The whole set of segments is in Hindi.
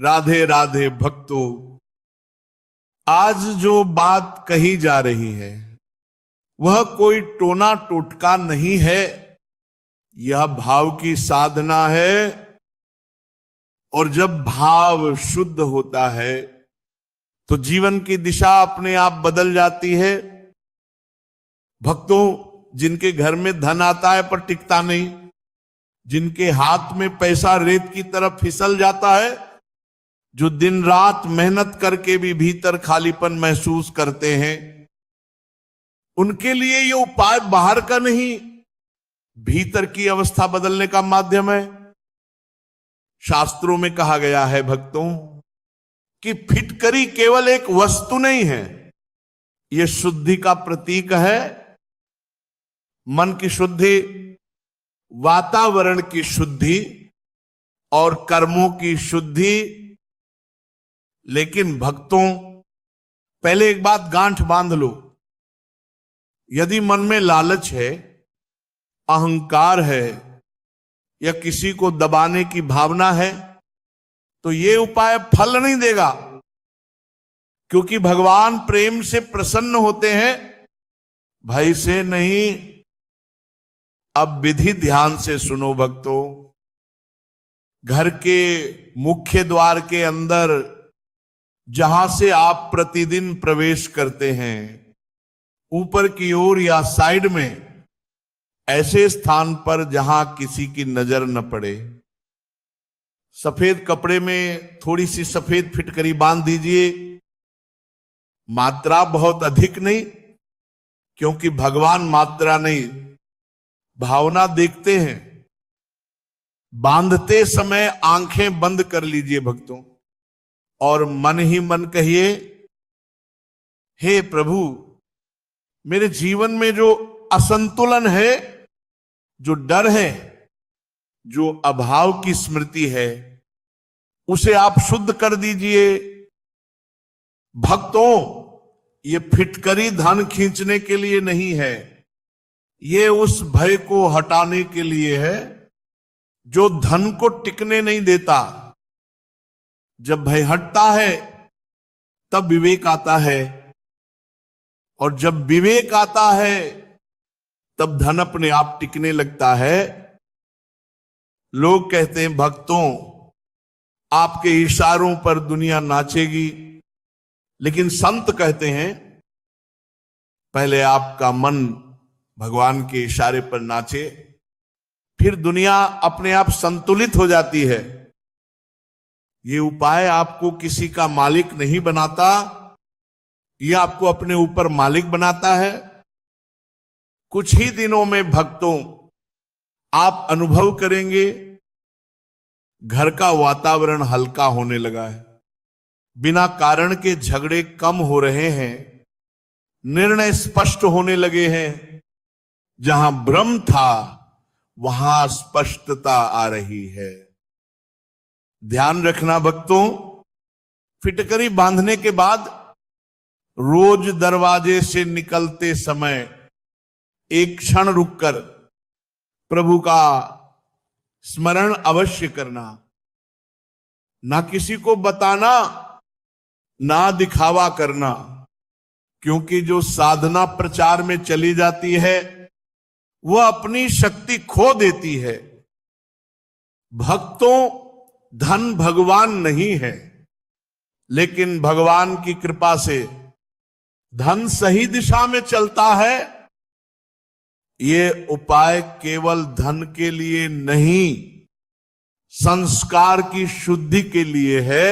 राधे राधे भक्तों। आज जो बात कही जा रही है वह कोई टोना टोटका नहीं है, यह भाव की साधना है। और जब भाव शुद्ध होता है तो जीवन की दिशा अपने आप बदल जाती है। भक्तों, जिनके घर में धन आता है पर टिकता नहीं, जिनके हाथ में पैसा रेत की तरह फिसल जाता है, जो दिन रात मेहनत करके भी भीतर खालीपन महसूस करते हैं, उनके लिए ये उपाय बाहर का नहीं, भीतर की अवस्था बदलने का माध्यम है। शास्त्रों में कहा गया है भक्तों कि फिटकरी केवल एक वस्तु नहीं है, यह शुद्धि का प्रतीक है। मन की शुद्धि, वातावरण की शुद्धि और कर्मों की शुद्धि। लेकिन भक्तों, पहले एक बात गांठ बांध लो, यदि मन में लालच है, अहंकार है या किसी को दबाने की भावना है तो ये उपाय फल नहीं देगा, क्योंकि भगवान प्रेम से प्रसन्न होते हैं, भय से नहीं। अब विधि ध्यान से सुनो भक्तों। घर के मुख्य द्वार के अंदर जहां से आप प्रतिदिन प्रवेश करते हैं, ऊपर की ओर या साइड में ऐसे स्थान पर जहां किसी की नजर न पड़े, सफेद कपड़े में थोड़ी सी सफेद फिटकरी बांध दीजिए। मात्रा बहुत अधिक नहीं, क्योंकि भगवान मात्रा नहीं, भावना देखते हैं। बांधते समय आंखें बंद कर लीजिए भक्तों, और मन ही मन कहिए, हे प्रभु, मेरे जीवन में जो असंतुलन है, जो डर है, जो अभाव की स्मृति है, उसे आप शुद्ध कर दीजिए। भक्तों, ये फिटकरी धन खींचने के लिए नहीं है, ये उस भय को हटाने के लिए है जो धन को टिकने नहीं देता। जब भय हटता है तब विवेक आता है, और जब विवेक आता है तब धन अपने आप टिकने लगता है। लोग कहते हैं, भक्तों, आपके इशारों पर दुनिया नाचेगी, लेकिन संत कहते हैं, पहले आपका मन भगवान के इशारे पर नाचे, फिर दुनिया अपने आप संतुलित हो जाती है। ये उपाय आपको किसी का मालिक नहीं बनाता, यह आपको अपने ऊपर मालिक बनाता है। कुछ ही दिनों में भक्तों, आप अनुभव करेंगे घर का वातावरण हल्का होने लगा है, बिना कारण के झगड़े कम हो रहे हैं, निर्णय स्पष्ट होने लगे हैं। जहां भ्रम था वहां स्पष्टता आ रही है। ध्यान रखना भक्तों, फिटकरी बांधने के बाद रोज दरवाजे से निकलते समय एक क्षण रुककर प्रभु का स्मरण अवश्य करना। ना किसी को बताना, ना दिखावा करना, क्योंकि जो साधना प्रचार में चली जाती है वह अपनी शक्ति खो देती है। भक्तों, धन भगवान नहीं है, लेकिन भगवान की कृपा से धन सही दिशा में चलता है। ये उपाय केवल धन के लिए नहीं, संस्कार की शुद्धि के लिए है।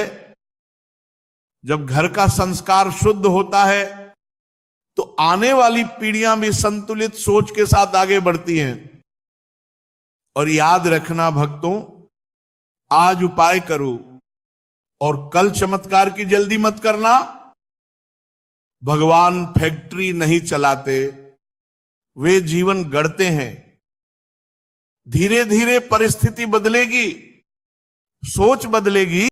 जब घर का संस्कार शुद्ध होता है तो आने वाली पीढ़ियां भी संतुलित सोच के साथ आगे बढ़ती हैं। और याद रखना भक्तों, आज उपाय करो और कल चमत्कार की जल्दी मत करना। भगवान फैक्ट्री नहीं चलाते, वे जीवन गढ़ते हैं। धीरे धीरे परिस्थिति बदलेगी, सोच बदलेगी।